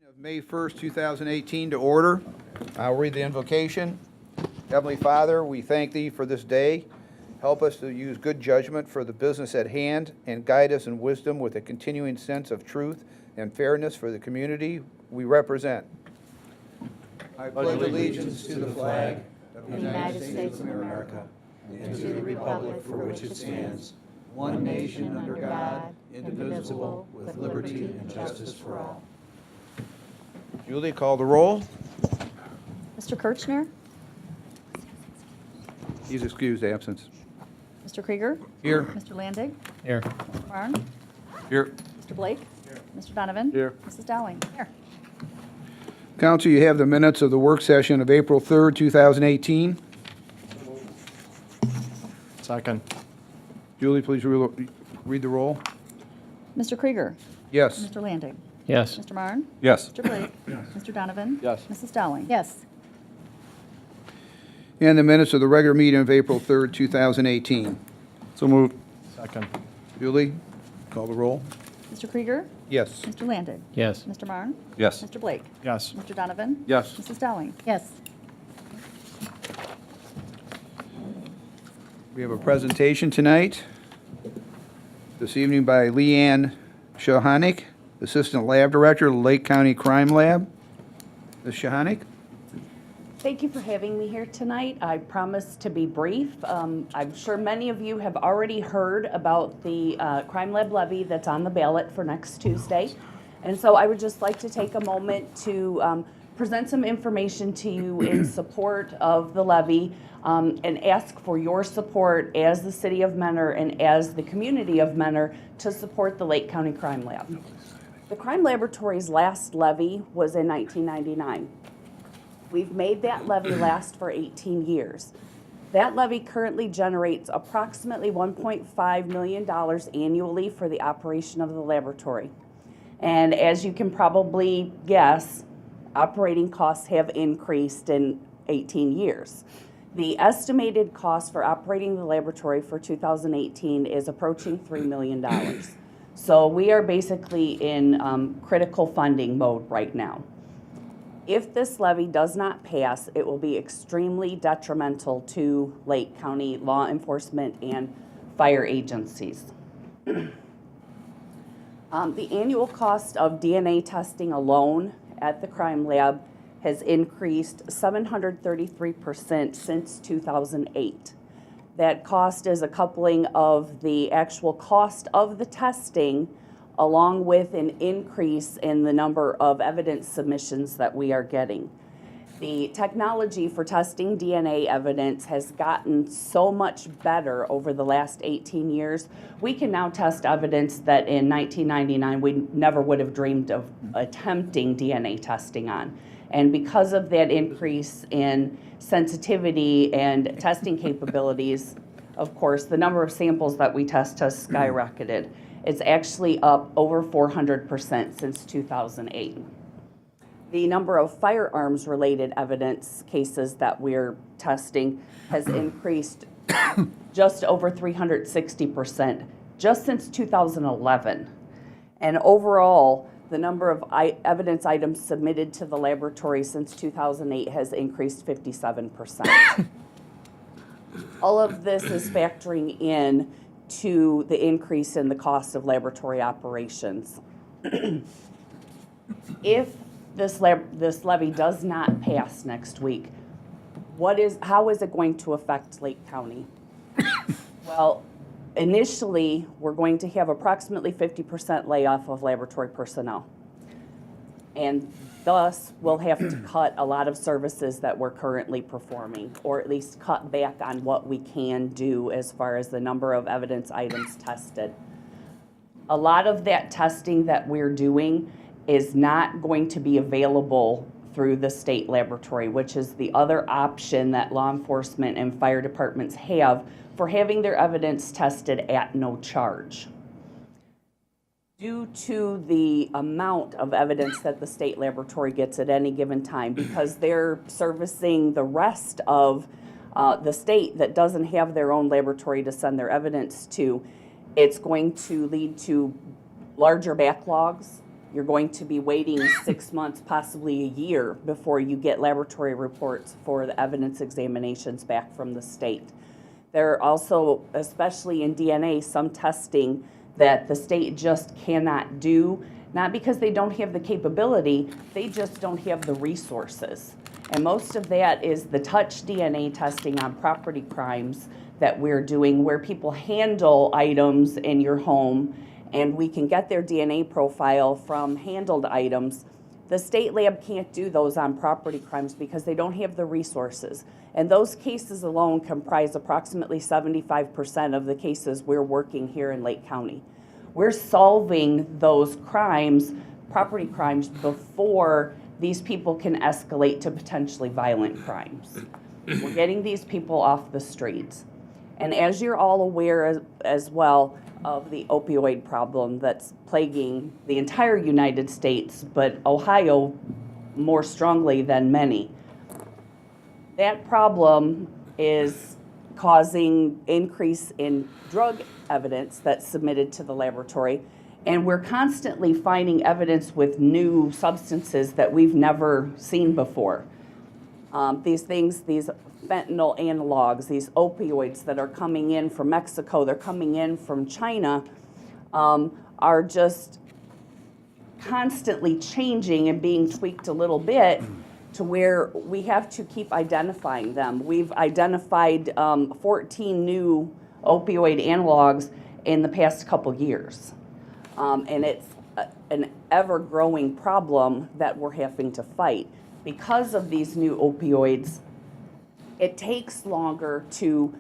Of May 1st, 2018 to order. I'll read the invocation. Heavenly Father, we thank Thee for this day. Help us to use good judgment for the business at hand and guide us in wisdom with a continuing sense of truth and fairness for the community we represent. I pledge allegiance to the flag of the United States of America and to the republic for which it stands, one nation under God, indivisible, with liberty and justice for all. Julie, call the roll. Mr. Kirchner? He's excused absence. Mr. Krieger? Here. Mr. Landig? Here. Mr. Marne? Here. Mr. Blake? Mr. Donovan? Here. Mrs. Dowling? Here. Council, you have the minutes of the work session of April 3rd, 2018. Second. Julie, please read the roll. Mr. Krieger? Yes. Mr. Landig? Yes. Mr. Marne? Yes. Mr. Blake? Mr. Donovan? Yes. Mrs. Dowling? Yes. And the minutes of the regular meeting of April 3rd, 2018. So moved. Second. Julie, call the roll. Mr. Krieger? Yes. Mr. Landig? Yes. Mr. Marne? Yes. Mr. Blake? Yes. Mr. Donovan? Yes. Mrs. Dowling? Yes. We have a presentation tonight, this evening by Leanne Shahanik, Assistant Lab Director of the Lake County Crime Lab. Ms. Shahanik? Thank you for having me here tonight. I promise to be brief. I'm sure many of you have already heard about the Crime Lab levy that's on the ballot for next Tuesday. And so I would just like to take a moment to present some information to you in support of the levy and ask for your support as the City of Mentor and as the community of Mentor to support the Lake County Crime Lab. The Crime Laboratory's last levy was in 1999. We've made that levy last for 18 years. That levy currently generates approximately $1.5 million annually for the operation of the laboratory. And as you can probably guess, operating costs have increased in 18 years. The estimated cost for operating the laboratory for 2018 is approaching $3 million. So we are basically in critical funding mode right now. If this levy does not pass, it will be extremely detrimental to Lake County law enforcement and fire agencies. The annual cost of DNA testing alone at the crime lab has increased 733% since 2008. That cost is a coupling of the actual cost of the testing along with an increase in the number of evidence submissions that we are getting. The technology for testing DNA evidence has gotten so much better over the last 18 years. We can now test evidence that in 1999 we never would have dreamed of attempting DNA testing on. And because of that increase in sensitivity and testing capabilities, of course, the number of samples that we test has skyrocketed. It's actually up over 400% since 2008. The number of firearms-related evidence cases that we're testing has increased just over 360% just since 2011. And overall, the number of evidence items submitted to the laboratory since 2008 has increased 57%. All of this is factoring in to the increase in the cost of laboratory operations. If this levy does not pass next week, how is it going to affect Lake County? Well, initially, we're going to have approximately 50% layoff of laboratory personnel. And thus, we'll have to cut a lot of services that we're currently performing, or at least cut back on what we can do as far as the number of evidence items tested. A lot of that testing that we're doing is not going to be available through the state laboratory, which is the other option that law enforcement and fire departments have for having their evidence tested at no charge. Due to the amount of evidence that the state laboratory gets at any given time, because they're servicing the rest of the state that doesn't have their own laboratory to send their evidence to, it's going to lead to larger backlogs You're going to be waiting 6 months, possibly a year, before you get laboratory reports for the evidence examinations back from the state. There are also, especially in DNA, some testing that the state just cannot do, not because they don't have the capability, they just don't have the resources. And most of that is the touch DNA testing on property crimes that we're doing, where people handle items in your home and we can get their DNA profile from handled items. The state lab can't do those on property crimes because they don't have the resources. And those cases alone comprise approximately 75% of the cases we're working here in Lake County. We're solving those crimes, property crimes, before these people can escalate to potentially violent crimes. We're getting these people off the streets. And as you're all aware as well of the opioid problem that's plaguing the entire United States, but Ohio more strongly than many, that problem is causing increase in drug evidence that's submitted to the laboratory. And we're constantly finding evidence with new substances that we've never seen before. These fentanyl analogs, these opioids that are coming in from Mexico, they're coming in from China, are just constantly changing and being tweaked a little bit to where we have to keep identifying them. We've identified 14 new opioid analogs in the past couple years. And it's an ever-growing problem that we're having to fight. Because of these new opioids, it takes longer to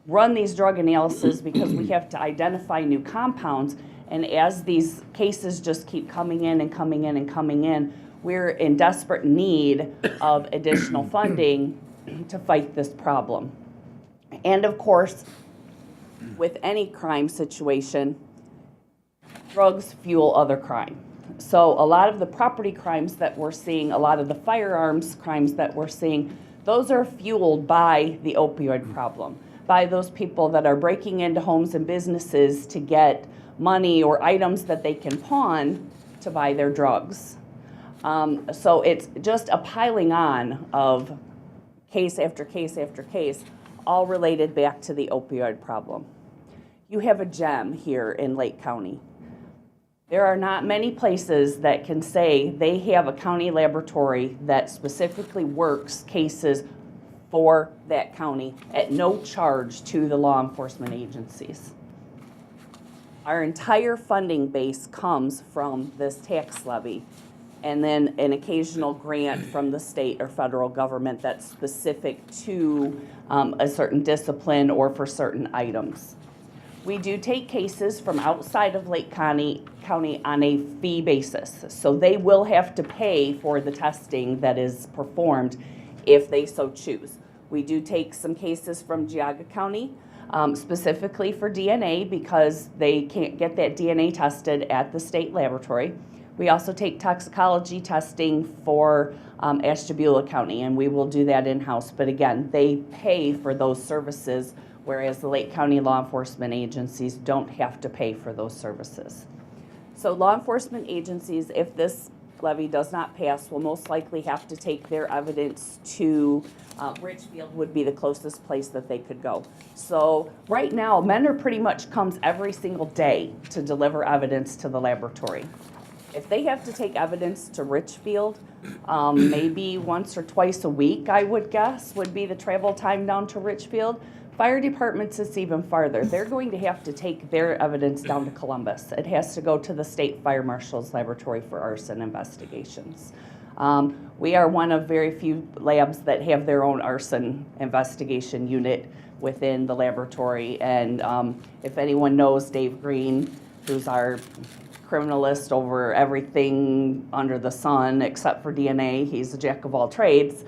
run these drug analyses because we have to identify new compounds. And as these cases just keep coming in and coming in and coming in, we're in desperate need of additional funding to fight this problem. And of course, with any crime situation, drugs fuel other crime. So a lot of the property crimes that we're seeing, a lot of the firearms crimes that we're seeing, those are fueled by the opioid problem, by those people that are breaking into homes and businesses to get money or items that they can pawn to buy their drugs. So it's just a piling on of case after case after case, all related back to the opioid problem. You have a gem here in Lake County. There are not many places that can say they have a county laboratory that specifically works cases for that county at no charge to the law enforcement agencies. Our entire funding base comes from this tax levy, and then an occasional grant from the state or federal government that's specific to a certain discipline or for certain items. We do take cases from outside of Lake County on a fee basis. So they will have to pay for the testing that is performed if they so choose. We do take some cases from Geauga County, specifically for DNA because they can't get that DNA tested at the state laboratory. We also take toxicology testing for Ashtabula County, and we will do that in-house. But again, they pay for those services, whereas the Lake County law enforcement agencies don't have to pay for those services. So law enforcement agencies, if this levy does not pass, will most likely have to take their evidence to Richfield would be the closest place that they could go. So right now, Mentor pretty much comes every single day to deliver evidence to the laboratory. If they have to take evidence to Richfield, maybe once or twice a week, I would guess, would be the travel time down to Richfield. Fire departments, it's even farther. They're going to have to take their evidence down to Columbus. It has to go to the State Fire Marshal's Laboratory for Arson Investigations. We are one of very few labs that have their own arson investigation unit within the laboratory. And if anyone knows Dave Green, who's our criminalist over everything under the sun except for DNA, he's a jack of all trades.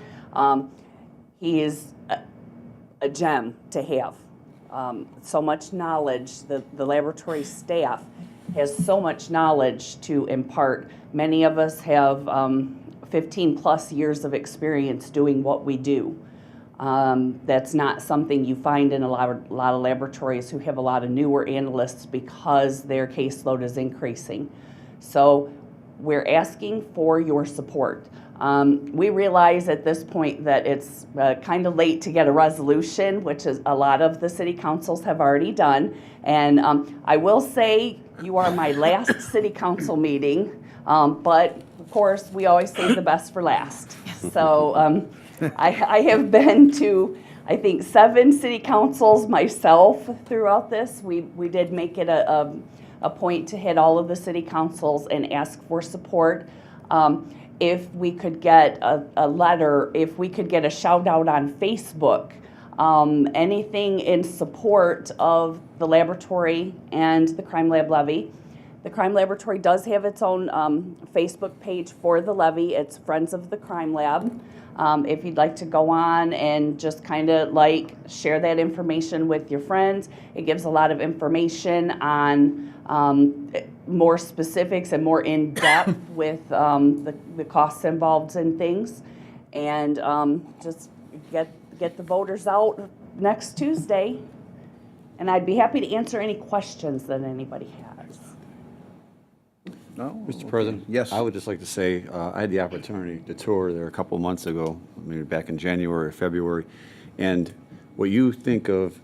He is a gem to have. So much knowledge, the laboratory staff has so much knowledge to impart. Many of us have 15 plus years of experience doing what we do. That's not something you find in a lot of laboratories who have a lot of newer analysts because their caseload is increasing. So we're asking for your support. We realize at this point that it's kind of late to get a resolution, which is a lot of the city councils have already done. And I will say you are my last city council meeting, but of course we always save the best for last. So I have been to, I think, 7 city councils myself throughout this. We did make it a point to hit all of the city councils and ask for support. If we could get a letter, if we could get a shout out on Facebook, anything in support of the laboratory and the crime lab levy. The crime laboratory does have its own Facebook page for the levy. It's Friends of the Crime Lab. If you'd like to go on and just kind of like share that information with your friends, it gives a lot of information on more specifics and more in depth with the costs involved in things, and just get the voters out next Tuesday. And I'd be happy to answer any questions that anybody has. No? Mr. President? Yes. I would just like to say, I had the opportunity to tour there a couple of months ago, maybe back in January or February, and what you think of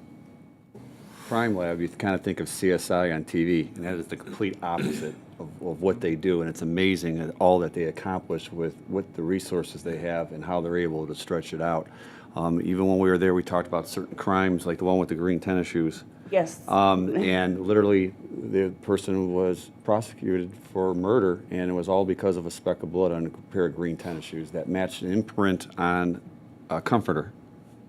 Crime Lab, you kind of think of CSI on TV, and that is the complete opposite of what they do, and it's amazing at all that they accomplish with the resources they have and how they're able to stretch it out. Even when we were there, we talked about certain crimes, like the one with the green tennis shoes. Yes. And literally, the person was prosecuted for murder, and it was all because of a speck of blood on a pair of green tennis shoes that matched an imprint on a comforter,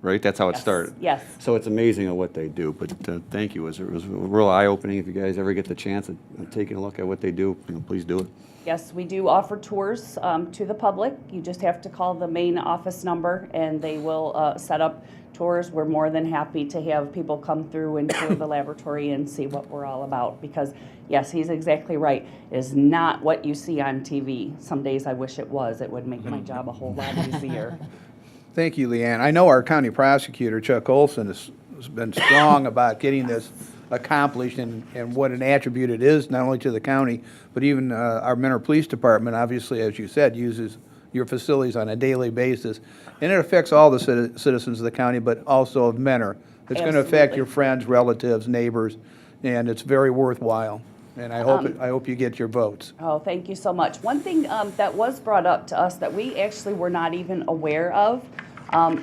right? That's how it Yes. started. Yes. So it's amazing at what they do, but thank you. It was real eye-opening. If you guys ever get the chance of taking a look at what they do, please do it. Yes, we do offer tours to the public. You just have to call the main office number and they will set up tours. We're more than happy to have people come through and tour the laboratory and see what we're all about, because yes, he's exactly right. It is not what you see on TV. Some days I wish it was. It would make my job a whole lot easier. Thank you, Leanne. I know our county prosecutor, Chuck Olson, has been strong about getting this accomplished, and what an attribute it is, not only to the county, but even our Mentor Police Department, obviously, as you said, uses your facilities on a daily basis. And it affects all the citizens of the county, but also of Mentor. It's going to affect Absolutely. your friends, relatives, neighbors, and it's very worthwhile. And I hope you get your votes. Oh, thank you so much. One thing that was brought up to us that we actually were not even aware of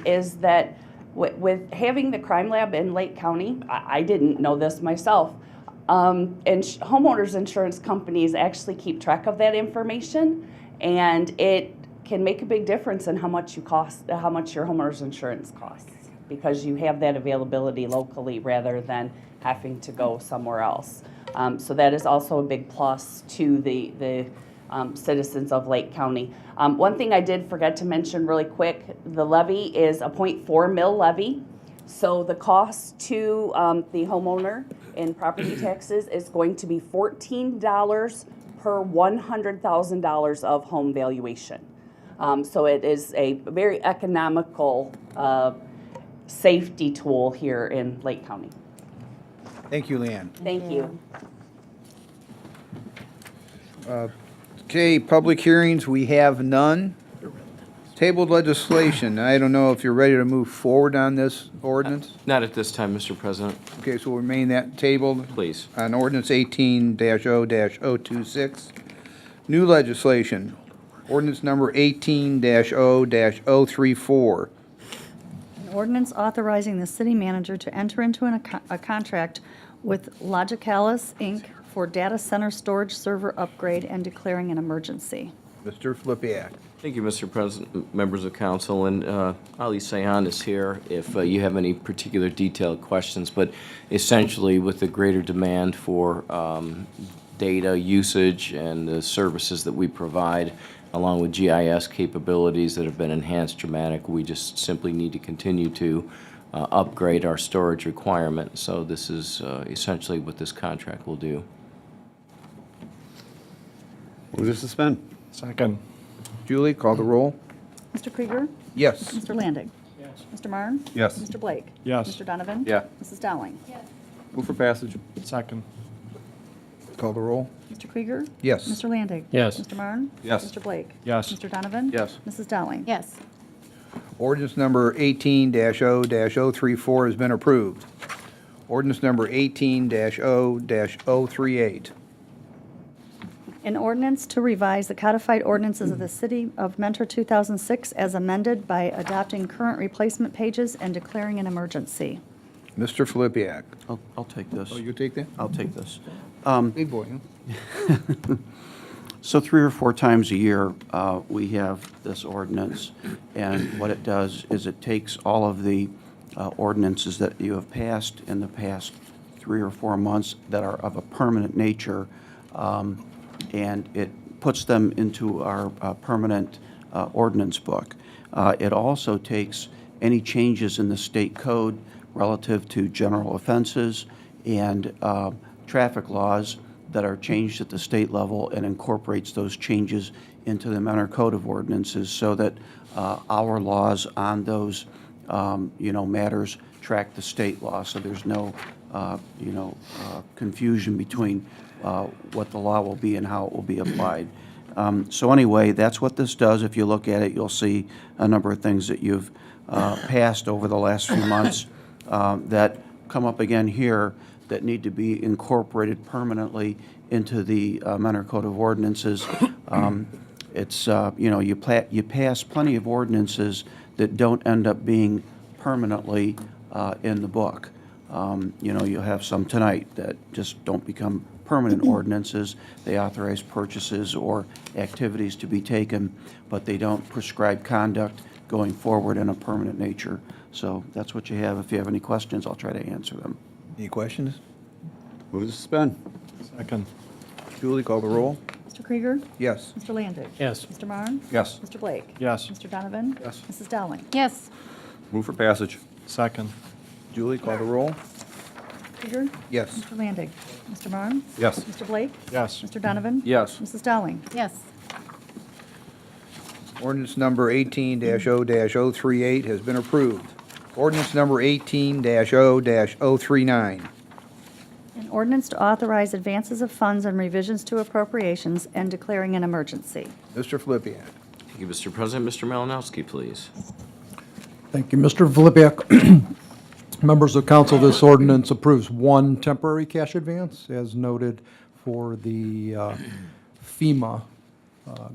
is that with having the crime lab in Lake County, I didn't know this myself, and homeowners insurance companies actually keep track of that information, and it can make a big difference in how much your homeowners insurance costs, because you have that availability locally rather than having to go somewhere else. So that is also a big plus to the citizens of Lake County. One thing I did forget to mention really quick, the levy is a 0.4 mil levy. So the cost to the homeowner in property taxes is going to be $14 per $100,000 of home valuation. So it is a very economical safety tool here in Lake County. Thank you, Leanne. Thank you. Okay, public hearings, we have none. Tabled legislation, I don't know if you're ready to move forward on this ordinance? Not at this time, Mr. President. Okay, so we'll remain that tabled. Please. On ordinance 18-0-026. New legislation, ordinance number 18-0-034. An ordinance authorizing the city manager to enter into a contract with Logicalis, Inc. for data center storage server upgrade and declaring an emergency. Mr. Flippia. Thank you, Mr. President, members of council, and Ali Sayan is here if you have any particular detailed questions. But essentially, with the greater demand for data usage and the services that we provide, along with GIS capabilities that have been enhanced dramatically, we just simply need to continue to upgrade our storage requirement. So this is essentially what this contract will do. Move to suspend. Second. Julie, call the roll. Mr. Krieger? Yes. Mr. Landig? Yes. Mr. Marne? Yes. Mr. Blake? Yes. Mr. Donovan? Yeah. Mrs. Dowling? Move for passage. Second. call the roll. Mr. Krieger? Yes. Mr. Landig? Yes. Mr. Marne? Yes. Mr. Blake? Yes. Mr. Donovan? Yes. Mrs. Dowling? Yes. Ordinance number 18-0-034 has been approved. Ordinance number 18-0-038. An ordinance to revise the codified ordinances of the City of Mentor 2006 as amended by adopting current replacement pages and declaring an emergency. Mr. Filipiak. I'll take this. Oh, you take that? I'll take this. Big boy, huh? So 3 or 4 times a year, we have this ordinance, and what it does is it takes all of the ordinances that you have passed in the past 3 or 4 months that are of a permanent nature, and it puts them into our permanent ordinance book. It also takes any changes in the state code relative to general offenses and traffic laws that are changed at the state level and incorporates those changes into the Mentor Code of Ordinances so that our laws on those, matters track the state law, so there's no, confusion between what the law will be and how it will be applied. So anyway, that's what this does. If you look at it, you'll see a number of things that you've passed over the last few months that come up again here that need to be incorporated permanently into the Mentor Code of Ordinances. It's, you pass plenty of ordinances that don't end up being permanently in the book. You'll have some tonight that just don't become permanent ordinances. They authorize purchases or activities to be taken, but they don't prescribe conduct going forward in a permanent nature. So that's what you have. If you have any questions, I'll try to answer them. Any questions? Move to suspend. Second. Julie, call the roll. Mr. Krieger? Yes. Mr. Landig? Yes. Mr. Marne? Yes. Mr. Blake? Yes. Mr. Donovan? Yes. Mrs. Dowling? Yes. Move for passage. Second. Julie, call the roll. Krieger? Yes. Mr. Landig? Mr. Marne? Yes. Mr. Blake? Yes. Mr. Donovan? Yes. Mrs. Dowling? Yes. Ordinance number 18-0-038 has been approved. Ordinance number 18-0-039. An ordinance to authorize advances of funds and revisions to appropriations and declaring an emergency. Mr. Filipiak. Thank you, Mr. President. Mr. Malinowski, please. Thank you, Mr. Filipiak. Members of council, this ordinance approves one temporary cash advance, as noted for the FEMA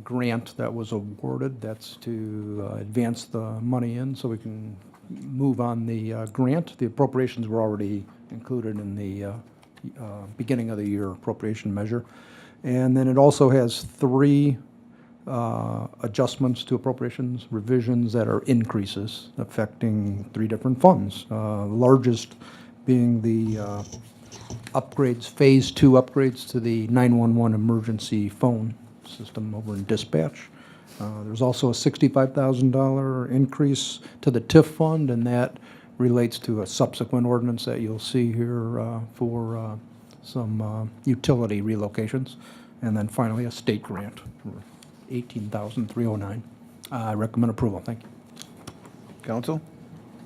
grant that was awarded. That's to advance the money in so we can move on the grant. The appropriations were already included in the beginning of the year appropriation measure. And then it also has 3 adjustments to appropriations, revisions that are increases affecting 3 different funds. Largest being the upgrades, Phase 2 upgrades to the 911 emergency phone system over in dispatch. There's also a $65,000 increase to the TIF fund, and that relates to a subsequent ordinance that you'll see here for some utility relocations. And then finally, a state grant for $18,309. I recommend approval. Thank you. Council?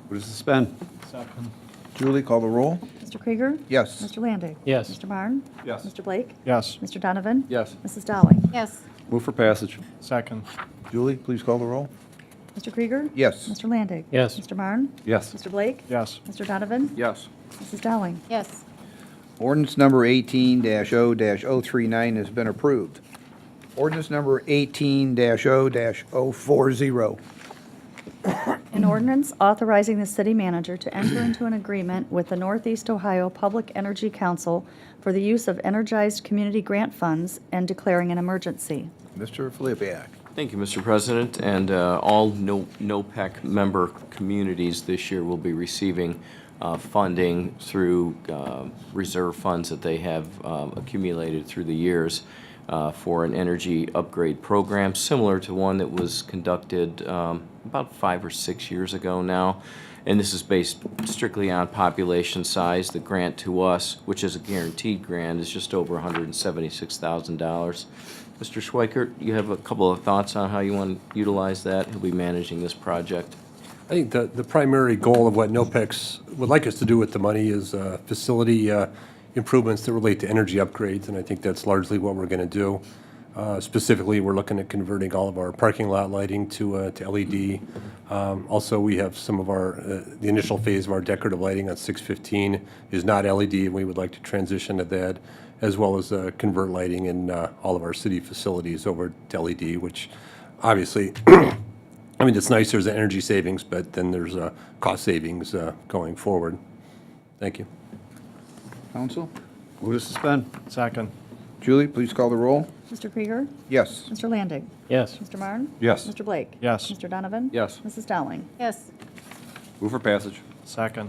Move to suspend. Second. Julie, call the roll. Mr. Krieger? Yes. Mr. Landig? Yes. Mr. Marne? Yes. Mr. Blake? Yes. Mr. Donovan? Yes. Mrs. Dowling? Yes. Move for passage. Second. Julie, please call the roll. Mr. Krieger? Yes. Mr. Landig? Yes. Mr. Marne? Yes. Mr. Blake? Yes. Mr. Donovan? Yes. Mrs. Dowling? Yes. Ordinance number 18-0-039 has been approved. Ordinance number 18-0-040. An ordinance authorizing the city manager to enter into an agreement with the Northeast Ohio Public Energy Council for the use of energized community grant funds and declaring an emergency. Mr. Filipiak. Thank you, Mr. President, and all NOPEC member communities this year will be receiving funding through reserve funds that they have accumulated through the years for an energy upgrade program, similar to one that was conducted about 5 or 6 years ago now. And this is based strictly on population size. The grant to us, which is a guaranteed grant, is just over $176,000. Mr. Schweikert, you have a couple of thoughts on how you want to utilize that? He'll be managing this project. I think the primary goal of what NOPEX would like us to do with the money is facility improvements that relate to energy upgrades, and I think that's largely what we're going to do. Specifically, we're looking at converting all of our parking lot lighting to LED. Also, we have some of our, the initial phase of our decorative lighting on 615 is not LED, and we would like to transition to that, as well as convert lighting in all of our city facilities over to LED, which obviously, I mean, it's nice there's an energy savings, but then there's cost savings going forward. Thank you. Counsel? Move to suspend. Second. Julie, please call the roll. Mr. Krieger? Yes. Mr. Landig? Yes. Mr. Marne? Yes. Mr. Blake? Yes. Mr. Donovan? Yes. Mrs. Dowling? yes, Move for passage. Second.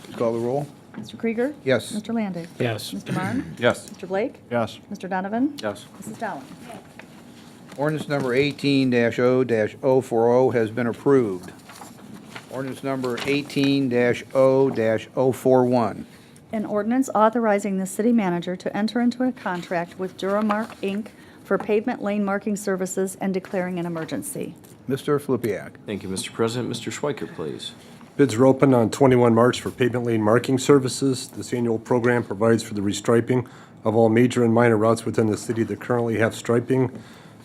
Please call the roll. Mr. Krieger? Yes. Mr. Landig? Yes. Mr. Marne? Yes. Mr. Blake? Yes. Mr. Donovan? Yes. Mrs. Dowling? Ordinance number 18-0-040 has been approved. Ordinance number 18-0-041. An ordinance authorizing the city manager to enter into a contract with Duramark, Inc. for pavement lane marking services and declaring an emergency. Mr. Flippia. Thank you, Mr. President. Mr. Schweikert, please. Bids are open on 21 March for pavement lane marking services. This annual program provides for the restriping of all major and minor routes within the city that currently have striping.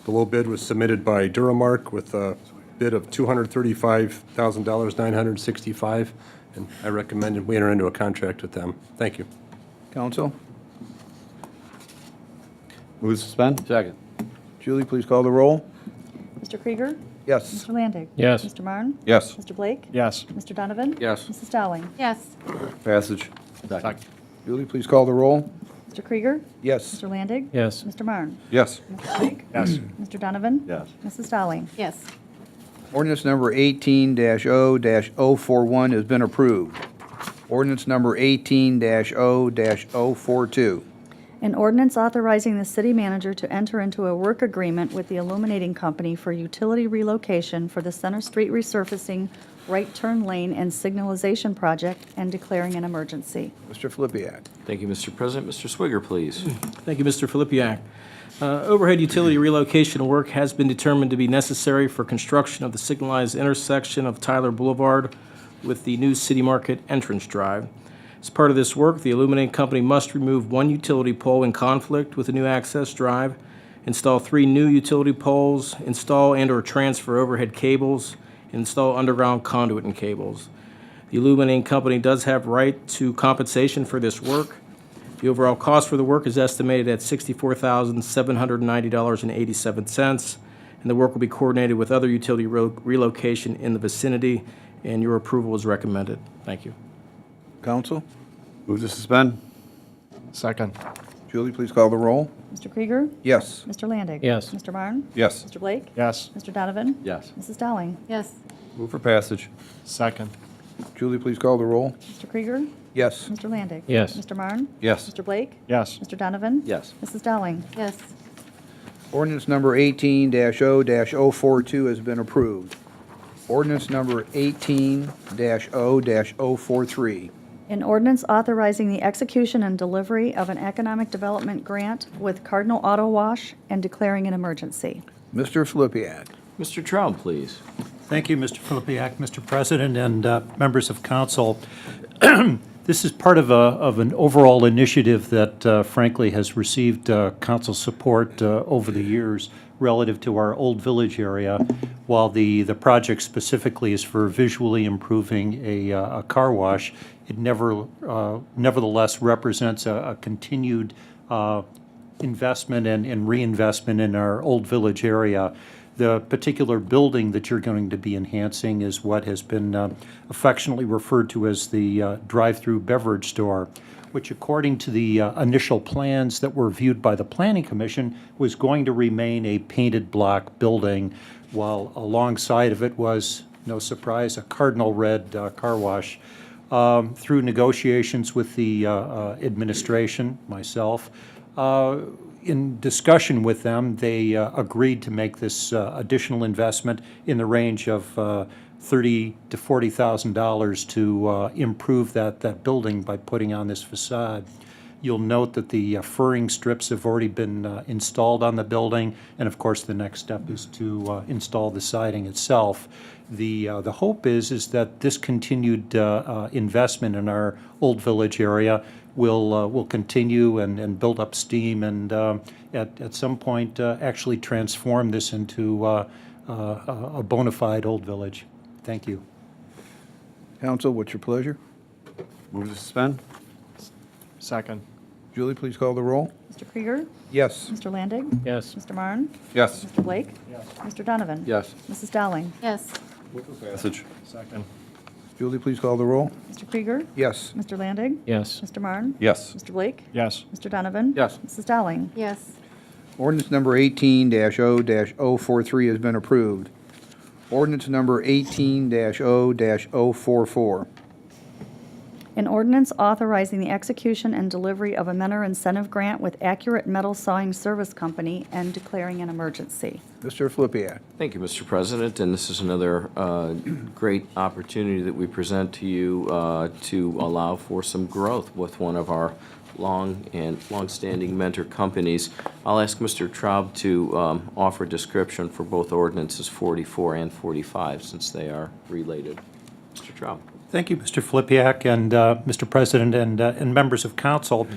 The low bid was submitted by Duramark with a bid of $235,965, and I recommend we enter into a contract with them. Thank you. Counsel? Move to suspend. Second. Julie, please call the roll. Mr. Krieger? Yes. Mr. Landig? Yes. Mr. Marne? Yes. Mr. Blake? Yes. Mr. Donovan? Yes. Mrs. Dowling? yes, Passage. Second. Julie, please call the roll. Mr. Krieger? Yes. Mr. Landig? Yes. Mr. Marne? Yes. Mr. Blake? Yes. Mr. Donovan? Yes. Mrs. Dowling? yes, Ordinance number 18-0-041 has been approved. Ordinance number 18-0-042. An ordinance authorizing the city manager to enter into a work agreement with the illuminating company for utility relocation for the Center Street resurfacing, right turn lane, and signalization project and declaring an emergency. Mr. Flippia. Thank you, Mr. President. Mr. Swigger, please. Thank you, Mr. Filipiak. Overhead utility relocation work has been determined to be necessary for construction of the signalized intersection of Tyler Boulevard with the new City Market entrance drive. As part of this work, the illuminating company must remove one utility pole in conflict with the new access drive, install 3 new utility poles, install and/or transfer overhead cables, and install underground conduit and cables. The illuminating company does have right to compensation for this work. The overall cost for the work is estimated at $64,790.87, and the work will be coordinated with other utility relocation in the vicinity, and your approval is recommended. Thank you. Counsel? Move to suspend. Second. Julie, please call the roll. Mr. Krieger? Yes. Mr. Landig? Yes. Mr. Marne? Yes. Mr. Blake? Yes. Mr. Donovan? Yes. Mrs. Dowling? yes, Move for passage. Second. Julie, please call the roll. Mr. Krieger? Yes. Mr. Landig? Yes. Mr. Marne? Yes. Mr. Blake? Yes. Mr. Donovan? Yes. Mrs. Dowling? yes, Ordinance number 18-0-042 has been approved. Ordinance number 18-0-043. An ordinance authorizing the execution and delivery of an economic development grant with Cardinal Auto Wash and declaring an emergency. Mr. Flippia. Mr. Traub, please. Thank you, Mr. Filipiak, Mr. President, and members of council. This is part of an overall initiative that frankly has received council support over the years relative to our Old Village area. While the project specifically is for visually improving a car wash, it nevertheless represents a continued investment and reinvestment in our Old Village area. The particular building that you're going to be enhancing is what has been affectionately referred to as the drive-through beverage store, which according to the initial plans that were viewed by the Planning Commission was going to remain a painted block building, while alongside of it was, no surprise, a cardinal red car wash. Through negotiations with the administration, myself, in discussion with them, they agreed to make this additional investment in the range of $30,000 to $40,000 to improve that building by putting on this facade. You'll note that the furring strips have already been installed on the building, and of course, the next step is to install the siding itself. The hope is that this continued investment in our Old Village area will continue and build up steam and at some point actually transform this into a bona fide Old Village. Thank you. Council, what's your pleasure? Move to suspend? Second. Julie, please call the roll. Mr. Krieger? Yes. Mr. Landig? Yes. Mr. Marne? Yes. Mr. Blake? Mr. Donovan? Yes. Mrs. Dowling? yes, Passage? Second. Julie, please call the roll. Mr. Krieger? Yes. Mr. Landig? Yes. Mr. Marne? Yes. Mr. Blake? Yes. Mr. Donovan? Yes. Mrs. Dowling? yes, Ordinance number 18-0-043 has been approved. Ordinance number 18-0-044. An ordinance authorizing the execution and delivery of a Mentor incentive grant with Accurate Metal Sawing Service Company and declaring an emergency. Mr. Flippia. Thank you, Mr. President, and this is another great opportunity that we present to you to allow for some growth with one of our long-standing mentor companies. I'll ask Mr. Traub to offer a description for both ordinances 44 and 45, since they are related. Mr. Traub. Thank you, Mr. Flipiak, and Mr. President, and members of council.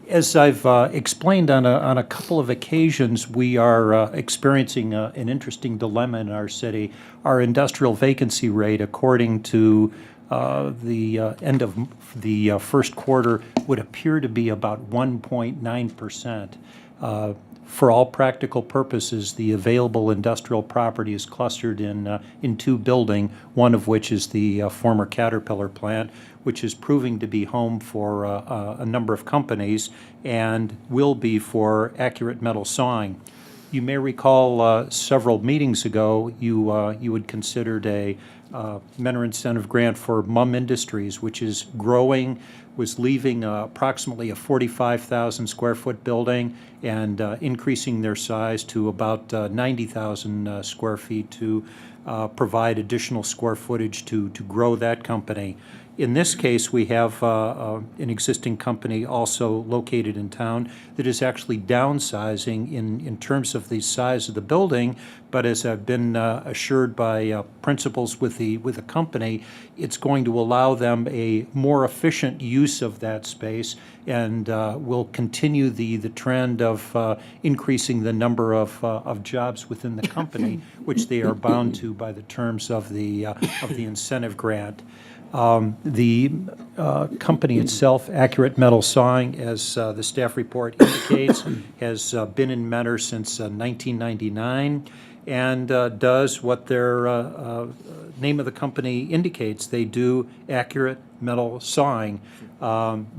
As I've explained on a couple of occasions, we are experiencing an interesting dilemma in our city. Our industrial vacancy rate, according to the end of the first quarter, would appear to be about 1.9%. For all practical purposes, the available industrial property is clustered in two buildings, one of which is the former Caterpillar plant, which is proving to be home for a number of companies and will be for Accurate Metal Sawing. You may recall several meetings ago, you had considered a Mentor incentive grant for MUM Industries, which is growing, was leaving approximately a 45,000 square foot building and increasing their size to about 90,000 square feet to provide additional square footage to grow that company. In this case, we have an existing company also located in town that is actually downsizing in terms of the size of the building, but as I've been assured by principals with the company, it's going to allow them a more efficient use of that space and will continue the trend of increasing the number of jobs within the company, which they are bound to by the terms of the incentive grant. The company itself, Accurate Metal Sawing, as the staff report indicates, has been in Mentor since 1999 and does what their name of the company indicates. They do accurate metal sawing.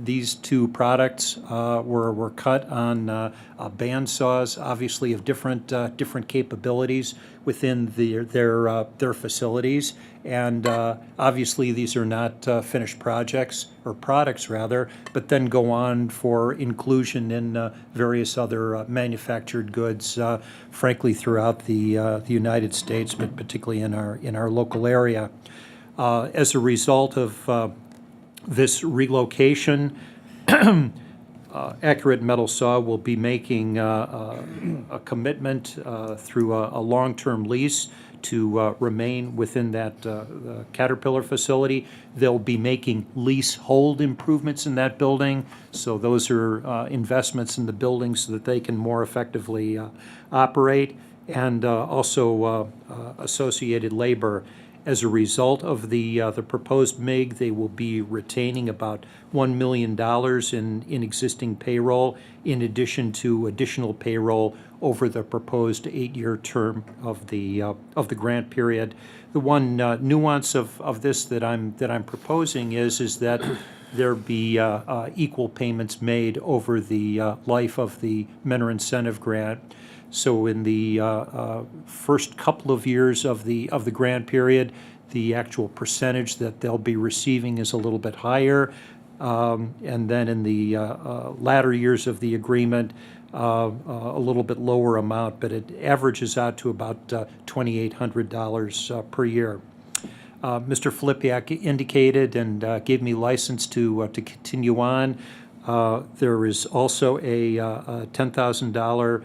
These two products were cut on band saws, obviously of different capabilities within their facilities, and obviously these are not finished projects or products rather, but then go on for inclusion in various other manufactured goods, frankly throughout the United States, but particularly in our local area. As a result of this relocation, Accurate Metal Saw will be making a commitment through a long-term lease to remain within that Caterpillar facility. They'll be making leasehold improvements in that building, so those are investments in the building so that they can more effectively operate, and also associated labor. As a result of the proposed MIG, they will be retaining about $1 million in existing payroll, in addition to additional payroll over the proposed 8-year term of the grant period. The one nuance of this that I'm proposing is that there be equal payments made over the life of the Mentor incentive grant. So in the first couple of years of the grant period, the actual percentage that they'll be receiving is a little bit higher. And then in the latter years of the agreement, a little bit lower amount, but it averages out to about $2,800 per year. Mr. Flipiak indicated and gave me license to continue on. There is also a $10,000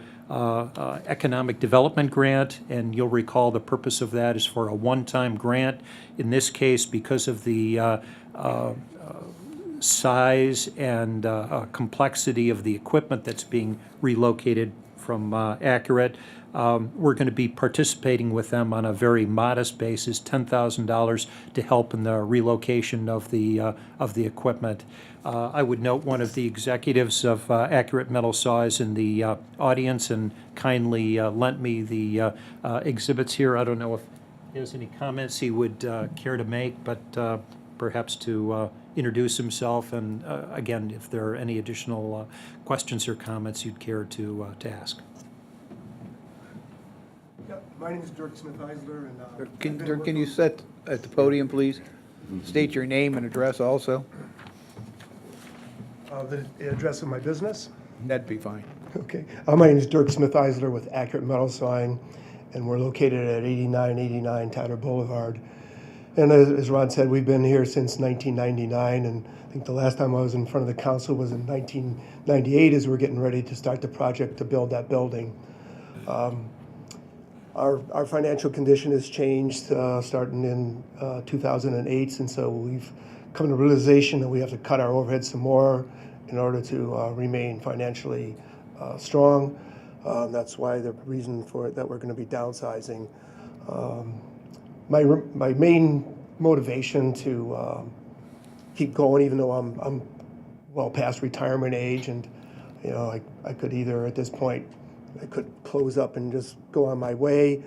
economic development grant, and you'll recall the purpose of that is for a one-time grant. In this case, because of the size and complexity of the equipment that's being relocated from Accurate, we're going to be participating with them on a very modest basis, $10,000 to help in the relocation of the equipment. I would note one of the executives of Accurate Metal Saw is in the audience and kindly lent me the exhibits here. I don't know if he has any comments he would care to make, but perhaps to introduce himself, and again, if there are any additional questions or comments you'd care to ask. My name is Dirk Smith-Eisler, and Dirk, can you sit at the podium, please? State your name and address also. the address of my business. That'd be fine. Okay. My name is Dirk Smith-Eisler with Accurate Metal Sawing, and we're located at 8989 Tyler Boulevard. And as Ron said, we've been here since 1999, and I think the last time I was in front of the council was in 1998 as we're getting ready to start the project to build that building. Our financial condition has changed starting in 2008, and so we've come to the realization that we have to cut our overhead some more in order to remain financially strong. That's why the reason for it that we're going to be downsizing. My main motivation to keep going, even though I'm well past retirement age, and I could either at this point I could close up and just go on my way,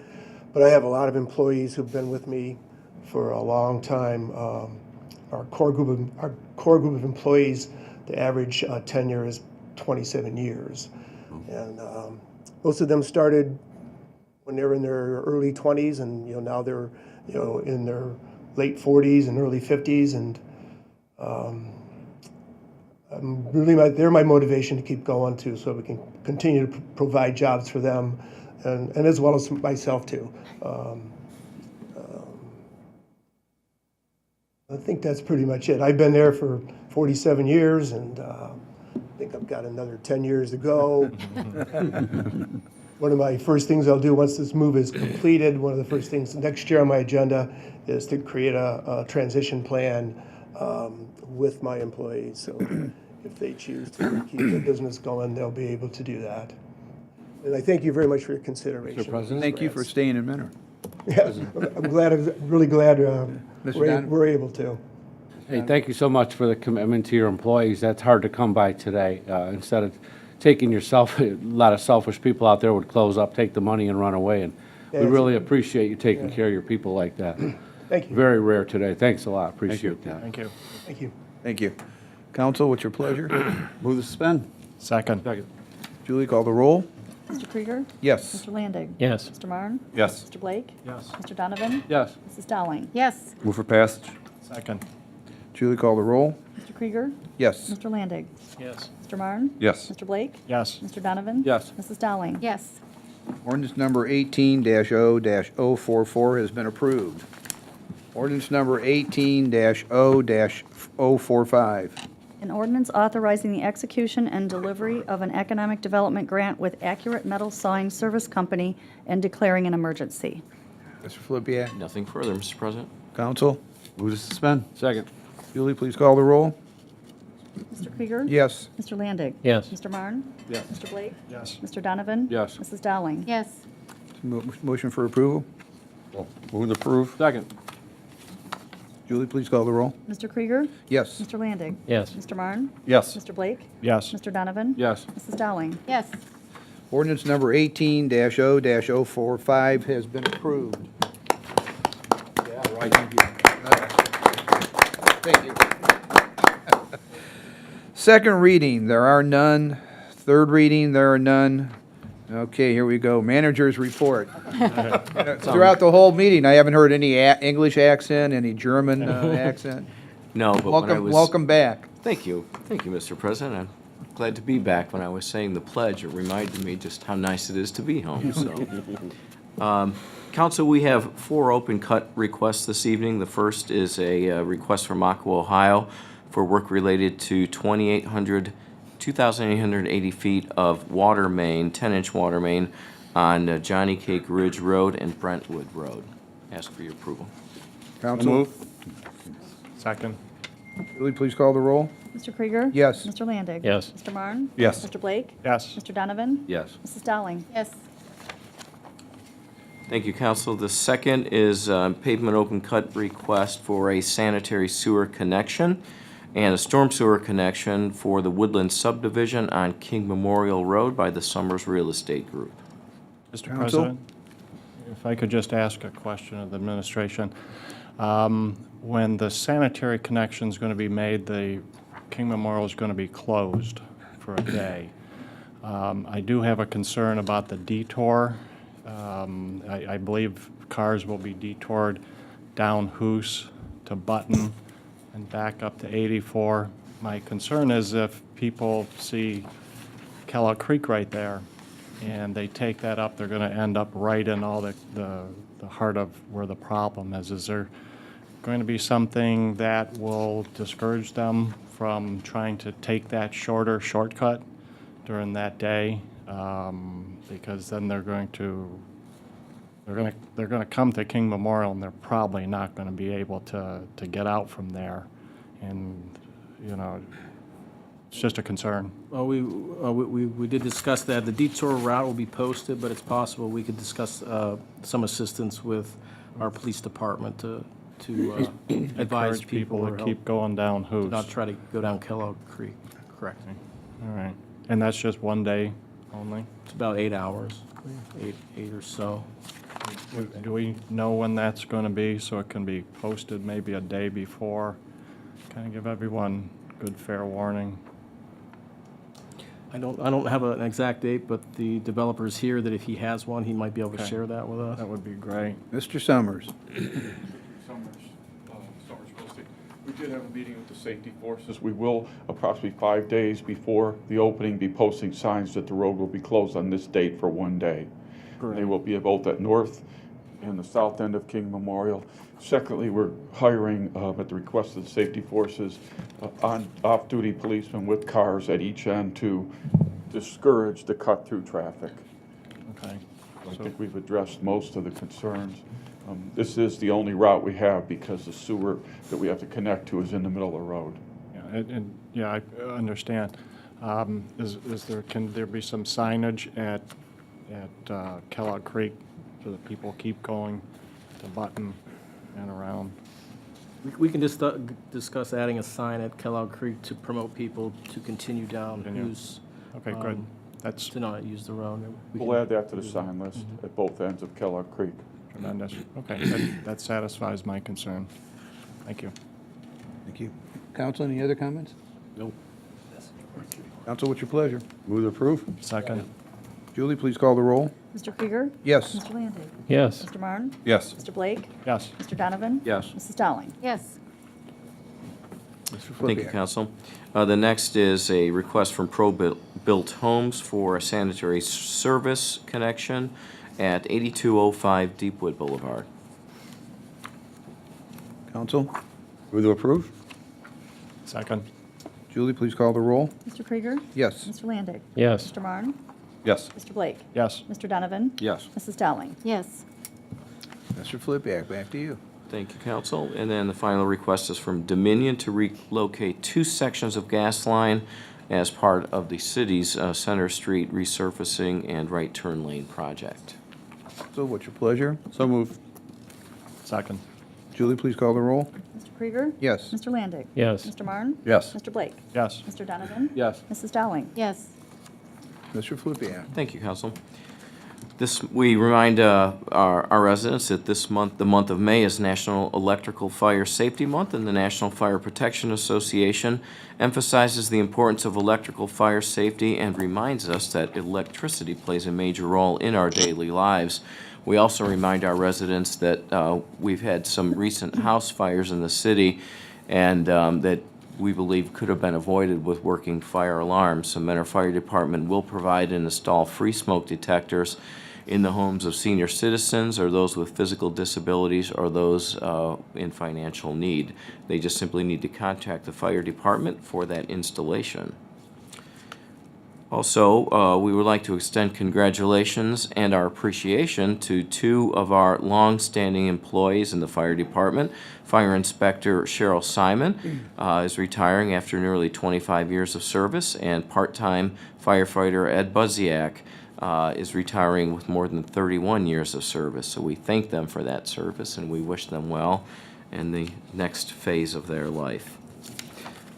but I have a lot of employees who've been with me for a long time. Our core group of employees, the average tenure is 27 years, and most of them started when they were in their early 20s, and now they're in their late 40s and early 50s, and they're my motivation to keep going too, so we can continue to provide jobs for them, and as well as myself too. I think that's pretty much it. I've been there for 47 years, and I think I've got another 10 years to go. One of my first things I'll do once this move is completed, one of the first things next year on my agenda is to create a transition plan with my employees. So if they choose to keep the business going, they'll be able to do that. And I thank you very much for your consideration. Mr. President? Thank you for staying in Mentor. Yeah, I'm really glad Don? we're able to. Hey, thank you so much for the commitment to your employees. That's hard to come by today. Instead of taking yourself, a lot of selfish people out there would close up, take the money, and run away. And we really appreciate you taking care of your people like that. Thank you. Very rare today. Thanks a lot. Appreciate that. Thank you. Thank you. Thank you. Council, what's your pleasure? Move to suspend. Second. Julie, call the roll. Mr. Krieger? Yes. Mr. Landig? Yes. Mr. Marne? Yes. Mr. Blake? Yes. Mr. Donovan? Yes. Mrs. Dowling? Yes. Move for passage. Second. Julie, call the roll. Mr. Krieger? Yes. Mr. Landig? Yes. Mr. Marne? Yes. Mr. Blake? Yes. Mr. Donovan? Yes. Mrs. Dowling? Yes. Ordinance number 18-0-044 has been approved. Ordinance number 18-0-045. An ordinance authorizing the execution and delivery of an economic development grant with Accurate Metal Sawing Service Company and declaring an emergency. Mr. Flippia, Nothing further, Mr. President. Council. Move to suspend. Second. Julie, please call the roll. Mr. Krieger? Yes. Mr. Landig? Yes. Mr. Marne? Yes. Mr. Blake? Yes. Mr. Donovan? Yes. Mrs. Dowling? Yes. Motion for approval. Move to approve. Second. Julie, please call the roll. Mr. Krieger? Yes. Mr. Landig? Yes. Mr. Marne? Yes. Mr. Blake? Yes. Mr. Donovan? Yes. Mrs. Dowling? Yes. Ordinance number 18-0-045 has been approved. Yeah, right. Thank you. Second reading, there are none. Third reading, there are none. Okay, here we go. Manager's report. Throughout the whole meeting, I haven't heard any English accent, any German accent. No, but when I was... Welcome back. Thank you. Thank you, Mr. President. I'm glad to be back. When I was saying the pledge, it reminded me just how nice it is to be home, so. Council, we have 4 open cut requests this evening. The first is a request from Aqua, Ohio for work related to 2,880 feet of water main, 10-inch water main on Johnny Cake Ridge Road and Brentwood Road. Ask for your approval. Council? Second. Julie, please call the roll. Mr. Krieger? Yes. Mr. Landig? Yes. Mr. Marne? Yes. Mr. Blake? Yes. Mr. Donovan? Yes. Mrs. Dowling? Yes. Thank you, Council. The second is pavement open cut request for a sanitary sewer connection and a storm sewer connection for the Woodland subdivision on King Memorial Road by the Summers Real Estate Group. Mr. Counsel? President, if I could just ask a question of the administration. When the sanitary connection is going to be made, the King Memorial is going to be closed for a day. I do have a concern about the detour. I believe cars will be detoured down Hoos to Button and back up to 84. My concern is if people see Kellogg Creek right there and they take that up, they're going to end up right in all the heart of where the problem is. Is there going to be something that will discourage them from trying to take that shortcut during that day? Because then they're going to come to King Memorial and they're probably not going to be able to get out from there. And, you know, it's just a concern. Well, we did discuss that. The detour route will be posted, but it's possible we could discuss some assistance with our police department to advise Encourage people people or to keep going down help Hoos. not try to go down Kellogg Creek. Correct. All right. And that's just one day only? It's about 8 hours, eight or so. Do we know when that's going to be so it can be posted maybe a day before? Kind of give everyone good, fair warning. I don't have an exact date, but the developer's here that if he has one, he might be able to Okay. share that with us. That would be great. Mr. Summers? Summers Real Estate. We did have a meeting with the safety forces. We will approximately 5 days before the opening be posting signs that the road will be closed on this date for one day. Great. They will be both at north and the south end of King Memorial. Secondly, we're hiring, at the request of the safety forces, off-duty policemen with cars at each end to discourage the cut-through traffic. Okay. I think we've addressed most of the concerns. This is the only route we have because the sewer that we have to connect to is in the middle of the road. Yeah, I understand. Can there be some signage at Kellogg Creek so that people keep going to Button and around? We can just discuss adding a sign at Kellogg Creek to promote people to continue down Hoos. Okay, good. That's To not use the road. We We'll can add that to the do sign list at both ends of Kellogg Creek. tremendous. Okay, that satisfies my concern. Thank you. Thank you. Council, any other comments? No. Council, what's your pleasure? Move to approve? Second. Julie, please call the roll. Mr. Krieger? Yes. Mr. Landig? Yes. Mr. Marne? Yes. Mr. Blake? Yes. Mr. Donovan? Yes. Mrs. Dowling? Yes. Mr. Thank you, Flippia. Council. The next is a request from Pro-Built Homes for a sanitary service connection at 8205 Deepwood Boulevard. Council? Move to approve? Second. Julie, please call the roll. Mr. Krieger? Yes. Mr. Landig? Yes. Mr. Marne? Yes. Mr. Blake? Yes. Mr. Donovan? Yes. Mrs. Dowling? Yes. Mr. Flippia, back to you. Thank you, Council. And then the final request is from Dominion to relocate 2 sections of gas line as part of the city's Center Street resurfacing and right turn lane project. So what's your pleasure? So move. Second. Julie, please call the roll. Mr. Krieger? Yes. Mr. Landig? Yes. Mr. Marne? Yes. Mr. Blake? Yes. Mr. Donovan? Yes. Mrs. Dowling? Yes. Mr. Flippia. Thank you, Council. We remind our residents that this month, the month of May, is National Electrical Fire Safety Month, and the National Fire Protection Association emphasizes the importance of electrical fire safety and reminds us that electricity plays a major role in our daily lives. We also remind our residents that we've had some recent house fires in the city, and that we believe could have been avoided with working fire alarms. So Mentor Fire Department will provide and install free smoke detectors in the homes of senior citizens or those with physical disabilities or those in financial need. They just simply need to contact the fire department for that installation. Also, we would like to extend congratulations and our appreciation to two of our long-standing employees in the fire department. Fire Inspector Cheryl Simon is retiring after nearly 25 years of service, and part-time firefighter Ed Buziak is retiring with more than 31 years of service. So we thank them for that service, and we wish them well in the next phase of their life.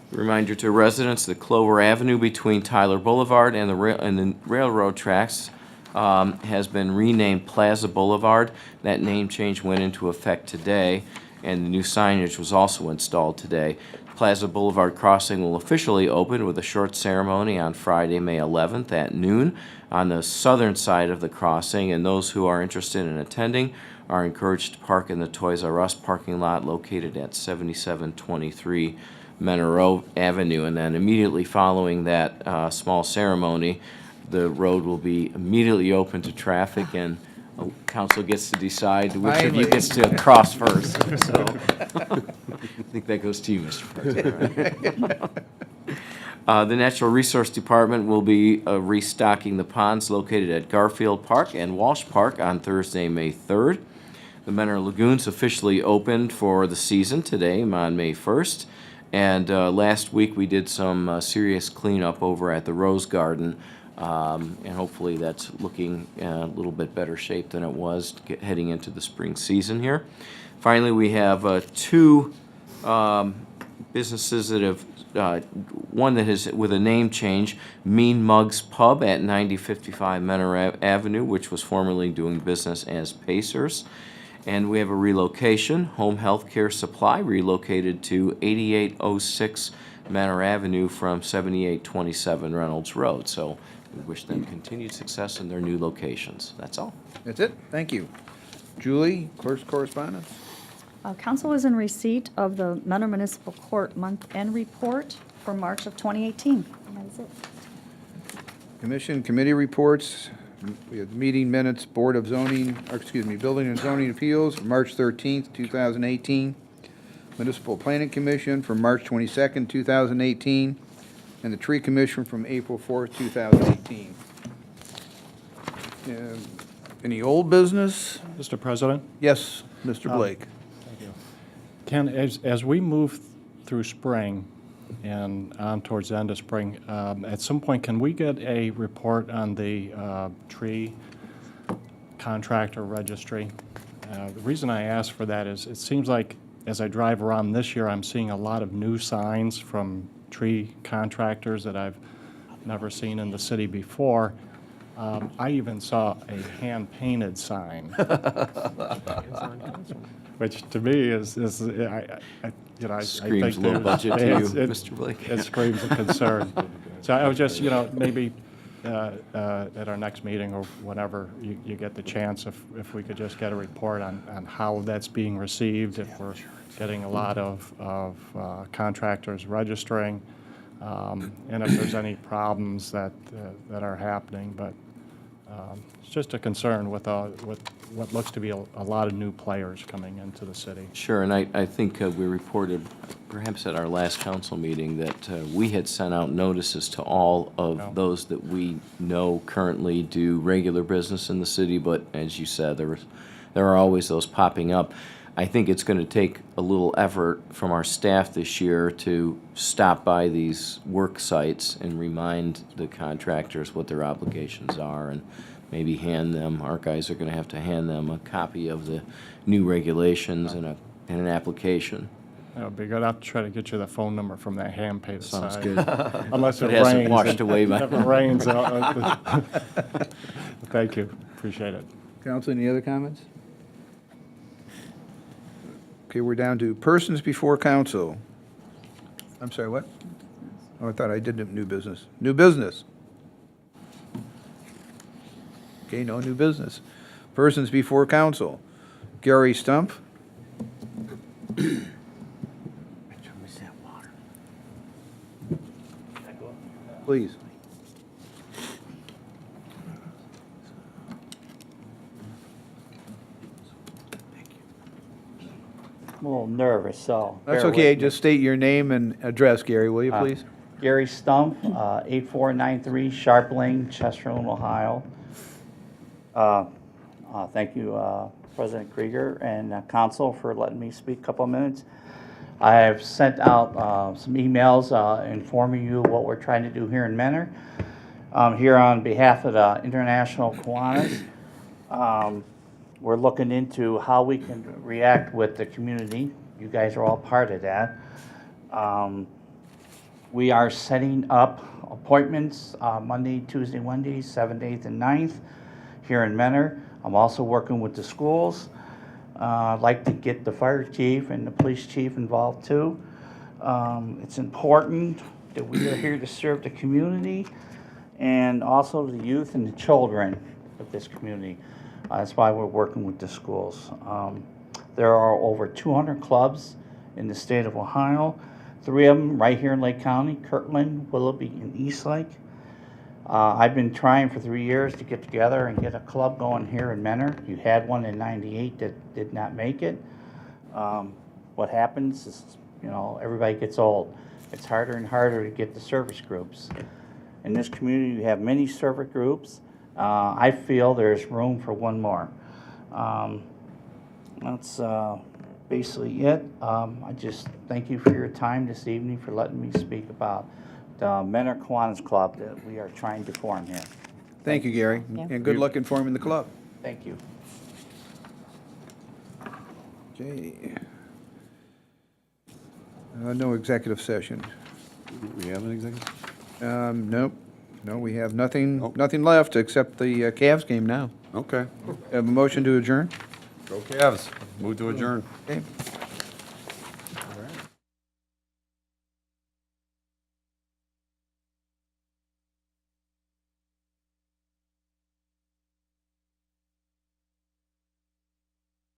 Reminder to residents that Clover Avenue between Tyler Boulevard and the railroad tracks has been renamed Plaza Boulevard. That name change went into effect today, and the new signage was also installed today. Plaza Boulevard crossing will officially open with a short ceremony on Friday, May 11th at noon on the southern side of the crossing, and those who are interested in attending are encouraged to park in the Toys R Us parking lot located at 7723 Monroe Avenue. And then immediately following that small ceremony, the road will be immediately open to traffic, and council gets to decide which of you gets to cross first. So I think that goes to you, Mr. President. The Natural Resource Department will be restocking the ponds located at Garfield Park and Walsh Park on Thursday, May 3rd. The Menor Lagoons officially opened for the season today on May 1st. And last week we did some serious cleanup over at the Rose Garden, and hopefully that's looking a little bit better shape than it was heading into the spring season here. Finally, we have two businesses that have, one that is with a name change, Mean Mugs Pub at 9055 Menor Avenue, which was formerly doing business as Pacers. And we have a relocation, Home Health Care Supply, relocated to 8806 Manor Avenue from 7827 Reynolds Road. So we wish them continued success in their new locations. That's all. That's it. Thank you. Julie, clerk's correspondence. Council is in receipt of the Menor Municipal Court month-end report for March of 2018. And that is it. Commission committee reports. We have meeting minutes, Board of Zoning, Building and Zoning Appeals, March 13th, 2018. Municipal Planning Commission from March 22nd, 2018. And the Tree Commission from April 4th, 2018. Any old business? Mr. President? Yes, Mr. Blake. Thank you. Ken, as we move through spring and on towards the end of spring, at some point, can we get a report on the tree contractor registry? The reason I ask for that is it seems like as I drive around this year, I'm seeing a lot of new signs from tree contractors that I've never seen in the city before. I even saw a hand-painted sign, which to me is Screams low budget to you, Mr. Blake. It screams a concern. So I was just, maybe at our next meeting or whenever you get the chance, if we could just get a report on how that's being received, if we're getting a lot of contractors registering, and if there's any problems that are happening. But it's just a concern with what looks to be a lot of new players coming into the city. Sure, and I think we reported, perhaps at our last council meeting, that we had sent out notices to all of those that we know currently do regular business in the city, but as you said, there are always those popping up. I think it's going to take a little effort from our staff this year to stop by these work sites and remind the contractors what their obligations are, and maybe our guys are going to have to hand them a copy of the new regulations and an application. That would be good. I'll try to get you the phone number from that hand-painted sign. Sounds good. Unless it hasn't rains. washed away by If it rains. Thank you. Appreciate it. Council, any other comments? Okay, we're down to persons before council. I'm sorry, what? Oh, I thought I did new business. New business. Okay, no new business. Persons before council. Gary Stump. Please. a little nervous, so. That's bear okay, with me. just state your name and address, Gary, will you, please? Gary Stump, 8493 Sharp Lane, Chesterland, Ohio. Thank you, President Krieger and Council, for letting me speak a couple of minutes. I have sent out some emails informing you what we're trying to do here in Mentor. Here on behalf of the International Kiwanis, we're looking into how we can react with the community. You guys are all part of that. We are setting up appointments Monday, Tuesday, Wednesday, 7th, 8th, and 9th here in Mentor. I'm also working with the schools. I'd like to get the fire chief and the police chief involved too. It's important that we are here to serve the community and also the youth and the children of this community. That's why we're working with the schools. There are over 200 clubs in the state of Ohio. 3 of them right here in Lake County: Kirtland, Willoughby, and Eastlake. I've been trying for 3 years to get together and get a club going here in Mentor. You had one in '98 that did not make it. What happens is, you know, everybody gets old. It's harder and harder to get the service groups. In this community, you have many service groups. I feel there's room for one more. That's basically it. I just thank you for your time this evening, for letting me speak about the Mentor Kiwanis Club that we are trying to form here. Thank you, Gary, and good luck in forming the club. Thank you. Okay. No executive session. We have an executive? Nope. No, we have nothing, nothing left except the Cavs game now. Okay. Have a motion to adjourn? Go Cavs. Move to adjourn. Okay.